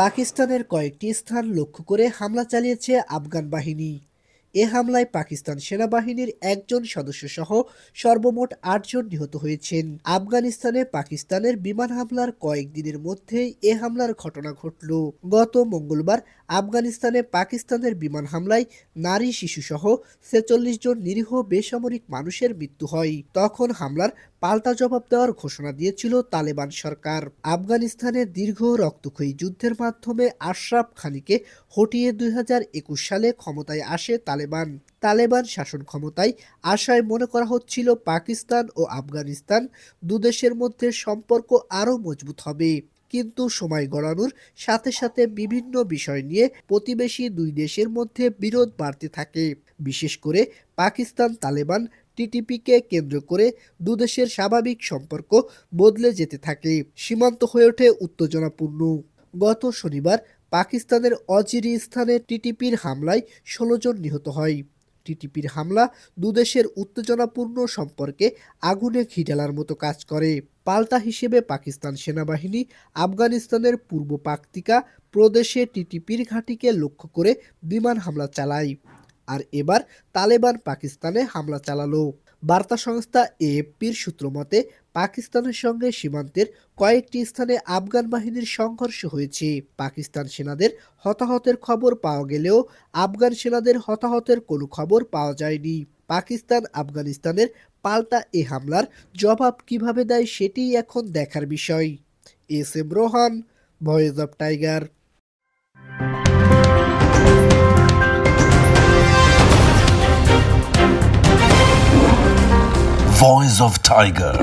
পাকিস্তানের কয়েকটি স্থান লক্ষ্য করে হামলা চালিয়েছে আফগান বাহিনী। এ হামলায় পাকিস্তান সেনাবাহিনীর একজন সদস্যসহ সর্বমোট ৮ জন নিহত হয়েছেন। আফগানিস্তানে পাকিস্তানের বিমান হামলার কয়েকদিনের মধ্যেই এ হামলার ঘটনা ঘটল। গত মঙ্গলবার আফগানিস্তানে পাকিস্তানের বিমান হামলায় নারী শিশুসহ ৪৬ জন নিরীহ বেসামরিক মানুষের মৃত্যু হয়। তখন হামলার পাল্টা জবাব দেওয়ার ঘোষণা দিয়েছিল তালেবান সরকার। আফগানিস্তানে দীর্ঘ রক্তক্ষয়ী যুদ্ধের মাধ্যমে আশরাফ ঘানিকে হটিয়ে ২০২১ সালে ক্ষমতায় আসে তালেবান শাসন ক্ষমতায় আসায় মনে করা হচ্ছিল পাকিস্তান ও আফগানিস্তান দুদেশের মধ্যে সম্পর্ক আরও মজবুত হবে। কিন্তু সময় গড়ানোর সাথে সাথে বিভিন্ন বিষয় নিয়ে প্রতিবেশী দুই দেশের মধ্যে বিরোধ বাড়তে থাকে। বিশেষ করে পাকিস্তান তালেবান টিটিপিকে কেন্দ্র করে দুদেশের স্বাভাবিক সম্পর্ক বদলে যেতে থাকে। সীমান্ত হয়ে ওঠে উত্তেজনাপূর্ণ। গত শনিবার পাকিস্তানের অজিরিস্তানে টিটিপির হামলায় ১৬ জন নিহত হয়। টিটিপির হামলা দুদেশের উত্তেজনাপূর্ণ সম্পর্কে আগুনে ঘি ঢালার মতো কাজ করে। পাল্টা হিসেবে পাকিস্তান সেনাবাহিনী আফগানিস্তানের পূর্ব পাকতিকা প্রদেশে টিটিপির ঘাঁটিকে লক্ষ্য করে বিমান হামলা চালায়। আর এবার তালেবান পাকিস্তানে হামলা চালালো। বার্তা সংস্থা এএফপির সূত্র মতে পাকিস্তানের সঙ্গে সীমান্তের কয়েকটি স্থানে আফগান বাহিনীর সংঘর্ষ হয়েছে। পাকিস্তান সেনাদের হতাহতের খবর পাওয়া গেলেও আফগান সেনাদের হতাহতের কোনো খবর পাওয়া যায়নি। পাকিস্তান আফগানিস্তানের পাল্টা এ হামলার জবাব কিভাবে দেয় সেটিই এখন দেখার বিষয়। S M Rohan, voice of Tiger. Voice of Tiger.